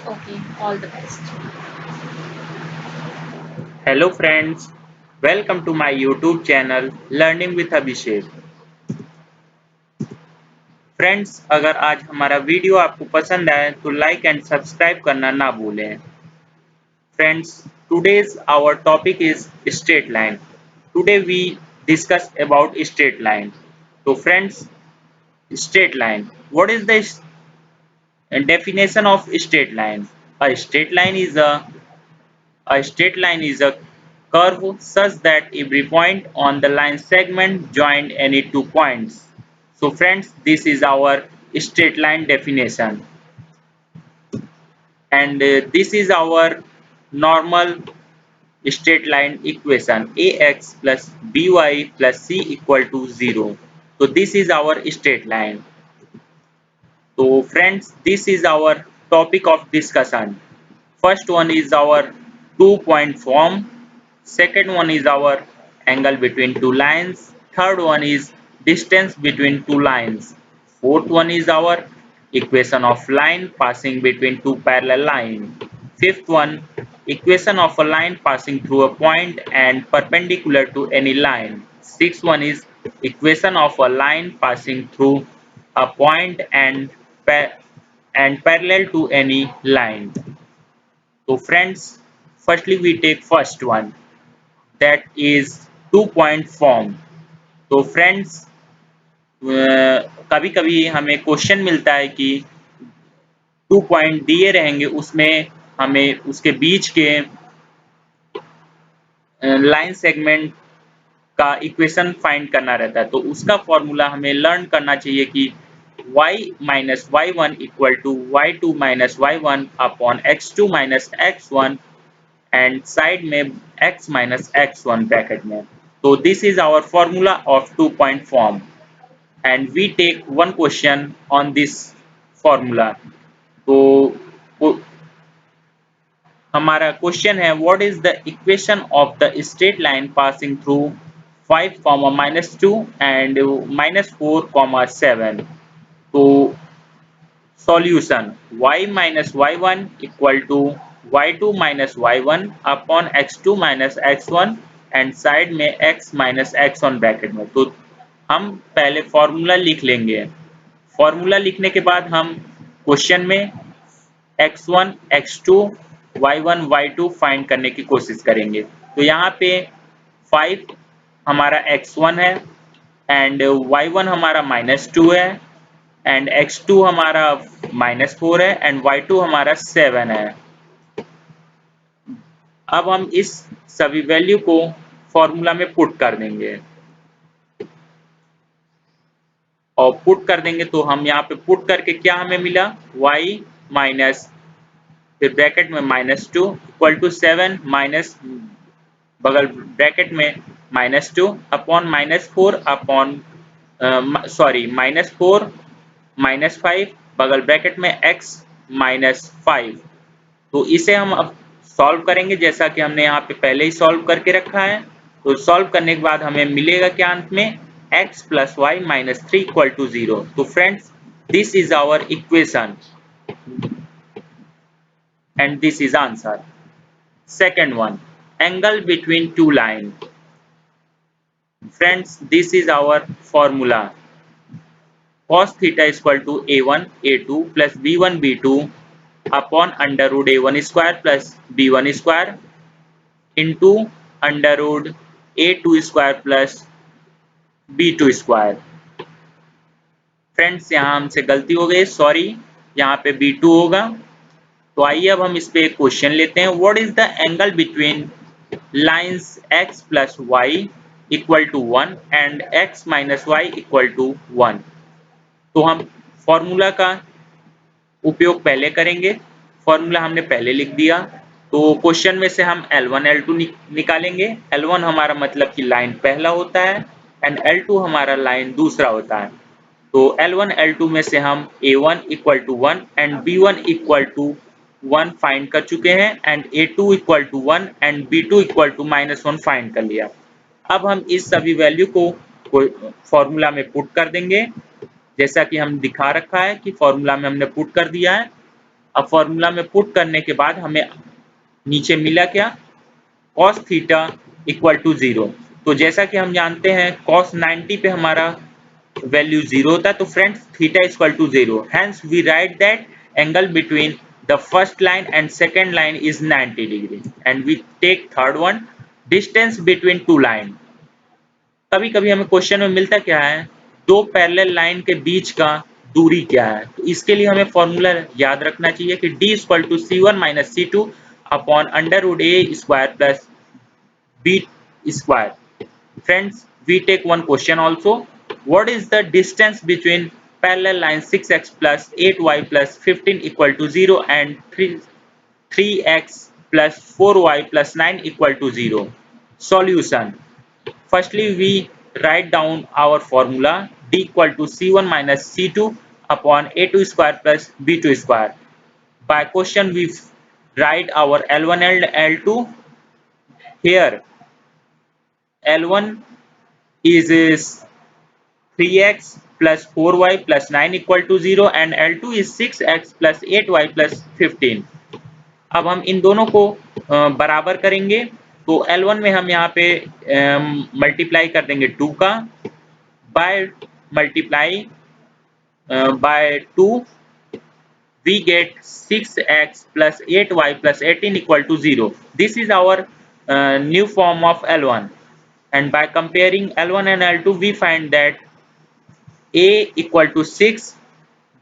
Okay, all the best. Hello friends, welcome to my YouTube channel learning with Abhishek. Friends, अगर आज हमारा video आपको पसंद आए तो लाइक एंड सब्सक्राइब करना ना भूलें। Friends, today's our topic is straight line. Today we discuss about straight line. So friends, straight line. What is the definition of straight line? A straight line is a curve such that every point on the line segment join any two points. So friends, this is our straight line definition, and this is our normal straight line equation: ax plus by plus c equal to 0. So this is our straight line. So friends, this is our topic of discussion. First one is our two-point form. Second one is our angle between two lines. Third one is distance between two lines. Fourth one is our equation of line passing between two parallel lines. Fifth one, equation of a line passing through a point and perpendicular to any line. Sixth one is equation of a line passing through a point and parallel to any line. So friends, firstly we take first one, that is two-point form. तो friends, कभी कभी हमें question मिलता है कि two point दिए रहेंगे, उसमें हमें उसके बीच के लाइन सेगमेंट का इक्वेशन फाइंड करना रहता है। तो उसका फॉर्मूला हमें लर्न करना चाहिए कि y minus Y one equal to Y two minus Y one upon X two minus x one and side में x minus x1 bracket में। So this is our formula of two-point form, and we take one question on this formula. तो हमारा question है, what is the equation of the straight line passing through 5, -2 and -4, 7? तो solution: y minus y1 equal to y2 minus y1 upon x2 minus x1 and side में x minus x1 bracket में। तो हम पहले formula लिख लेंगे। Formula लिखने के बाद हम क्वेश्चन में x1 x2 y1 y2 find करने की कोशिश करेंगे। तो यहाँ पे 5 हमारा x1 है एंड y1 हमारा -2 है एंड x2 हमारा -4 है एंड y2 हमारा 7 है। अब हम इस सभी वैल्यू को फॉर्मूला में पुट कर देंगे और पुट कर देंगे तो हम यहाँ पे पुट करके क्या हमें मिला, y माइनस फिर ब्रैकेट में -2 इक्वल टू 7 माइनस बगल ब्रैकेट में -2 अपॉन -4 अपॉन सॉरी -4 -5 बगल ब्रैकेट में x -5। तो इसे हम अब सॉल्व करेंगे जैसा कि हमने यहाँ पे पहले ही सॉल्व करके रखा है। तो सॉल्व करने के बाद हमें मिलेगा क्या अंत में, x plus Y minus 3 equal to 0। तो friends, this is our equation and this is answer. Second one, angle between two lines. Friends, this is our formula: cos theta is equal to a1 a2 plus b1 b2 upon under root a1 square plus b1 square into under root a2 square plus b2 square। Friends, यहाँ हमसे गलती हो गई, sorry, यहाँ पे b2 होगा। तो आइए अब हम इस पे एक क्वेश्चन लेते हैं। What is the angle between lines x plus Y equal to 1 and x minus Y equal to 1। तो हम फॉर्मूला का उपयोग पहले करेंगे। फॉर्मूला हमने पहले लिख दिया। तो क्वेश्चन में से हम L1 L2 निकालेंगे। L1 हमारा मतलब कि लाइन पहला होता है एंड L2 हमारा लाइन दूसरा होता है। तो L1 L2 में से हम A1 equal to 1 and B1 equal to 1 find कर चुके हैं and A2 equal to 1 and B2 equal to -1 find कर लिया। अब हम इस सभी वैल्यू को फॉर्मूला में पुट कर देंगे जैसा कि हम दिखा रखा है कि फॉर्मूला में हमने पुट कर दिया है। अब फॉर्मूला में पुट करने के बाद हमें नीचे मिला क्या, cos थीटा इक्वल टू 0। तो जैसा कि हम जानते हैं cos 90 पे हमारा वैल्यू 0 होता है, तो friends theta equal to 0, hence we write that angle between the first line and second line is 90 degree and we take third one, distance between two line. कभी कभी हमें क्वेश्चन में मिलता क्या है, दो पैरेलल लाइन के बीच का दूरी क्या है, तो इसके लिए हमें फॉर्मूला याद रखना चाहिए कि d equal to C1 minus C2 upon under root A square plus B square. Friends, we take one question also. What is the distance between parallel lines 6x plus 8y plus 15 equal to 0 and 3x plus 4y plus 9 equal to 0? Solution. Firstly, we write down our formula d equal to C1 minus C2 upon A2 square plus B2 square. By question, we write our L1 and L2. Here, L1 is 3x plus 4y plus 9 equal to 0 and L2 is 6x plus 8y plus 15। अब हम इन दोनों को बराबर करेंगे, तो L1 में हम यहाँ पे मल्टीप्लाई कर देंगे 2 का, by multiply by 2 we get 6x plus 8y plus 18 equal to 0. This is our new form of L1, and by comparing L1 and L2 we find that A equal to 6,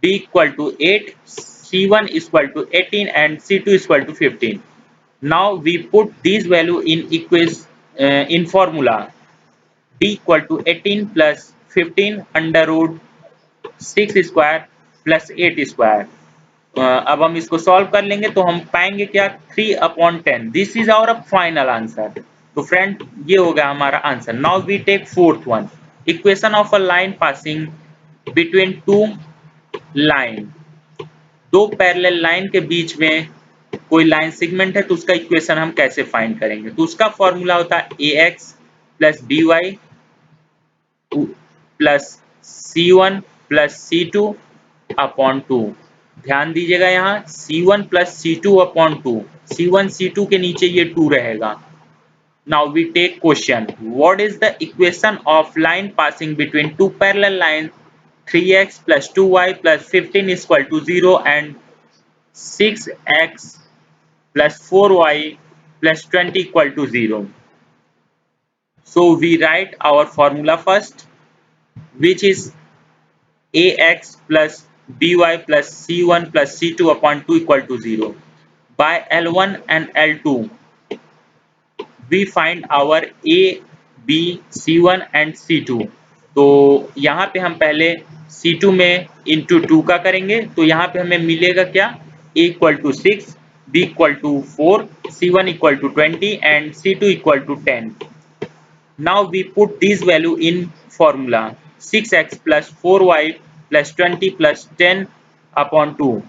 B equal to 8, C1 equal to 18 and C2 equal to 15. Now we put these value in formula. D equal to 18 plus 15 under root 6 square plus 8 square. अब हम इसको solve कर लेंगे तो हम पाएंगे क्या, 3/10। This is our final answer. तो फ्रेंड ये हो गया हमारा आंसर। Now we take fourth one, equation of a line passing between two line. दो पैरेलल लाइन के बीच में कोई लाइन सेगमेंट है तो उसका इक्वेशन हम कैसे फाइंड करेंगे, तो उसका फॉर्मूला होता है ax plus by plus C1 plus C2 upon 2। ध्यान दीजिएगा यहाँ C1 plus C2 upon 2, C1 C2 के नीचे ये 2 रहेगा। Now we take question, what is the equation of line passing between two parallel lines 3x plus 2y plus 15 is equal to 0 and 6x plus 4y plus 20 equal to 0. So we write our formula first, which is ax plus by plus c1 plus c2 upon 2 equal to 0. By L1 and L2, we find our a, b, c1 and c2। तो यहाँ पे हम पहले c2 में into 2 का करेंगे, तो यहाँ पे हमें मिलेगा क्या, a equal to 6, b equal to 4, c1 equal to 20 and c2 equal to 10। Now we put this value in formula, 6x plus 4y plus 20 plus 10 upon 2,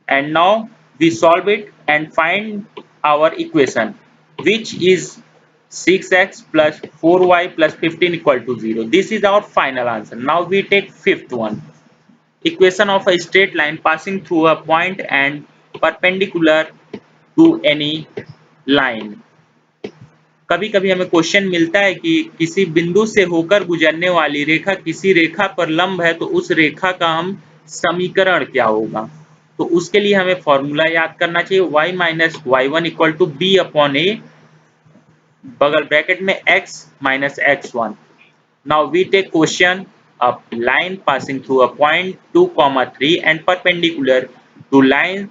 and now we solve it and find our equation, which is 6x plus 4y plus 15 equal to 0. This is our final answer. Now we take fifth one, equation of a straight line passing through a point and perpendicular to any line। कभी कभी हमें question मिलता है कि किसी बिंदु से होकर गुजरने वाली रेखा किसी रेखा पर लंब है, तो उस रेखा का हम समीकरण क्या होगा, तो उसके लिए हमें फॉर्मूला याद करना चाहिए, y minus Y one equal to B upon A, बगल ब्रैकेट में x minus x1। Now we take question, a line passing through a point 2,3 and perpendicular to line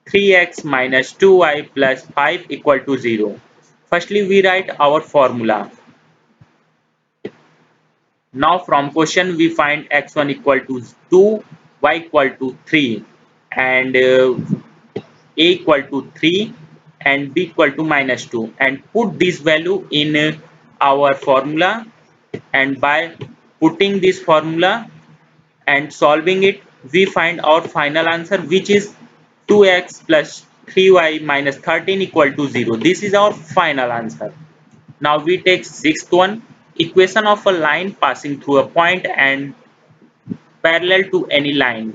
3x minus 2y plus 5 equal to 0. Firstly, we write our formula. Now from question we find x1 equal to 2, y equal to 3 and a equal to 3 and b equal to minus 2, and put this value in our formula, and by putting this formula and solving it we find our final answer, which is 2x plus 3y minus 13 equal to 0. This is our final answer. Now we take sixth one, equation of a line passing through a point and parallel to any line।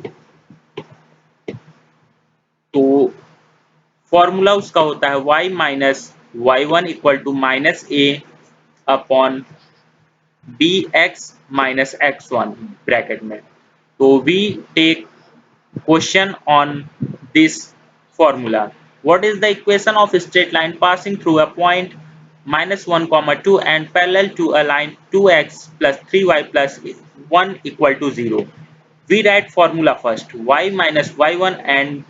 तो formula उसका होता है y minus Y one equal to minus a upon b x minus x one bracket में. तो we take question on this formula. What is the equation of a straight line passing through a point minus 1 comma 2 and parallel to a line 2x plus 3y plus 1 equal to 0? We write formula first. Y minus y1 and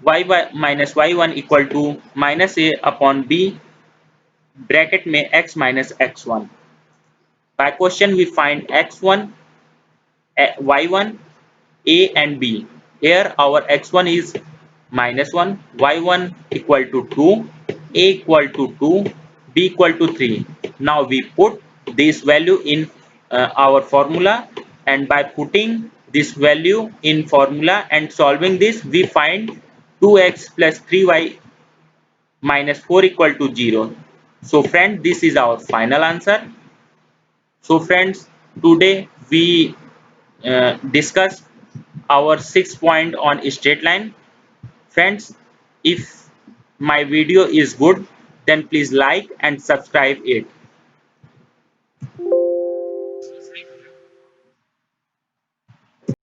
y minus y1 equal to minus a upon b bracket में x minus x1. By question we find x1, y1, a and b. Here our x1 is minus 1, y1 equal to 2, a equal to 2, b equal to 3. Now we put this value in our formula, and by putting this value in formula and solving this, we find 2x plus 3y minus 4 equal to 0. So friends, this is our final answer. So friends, today we discuss our 6 point on straight line. Friends, if my video is good, then please like and subscribe it.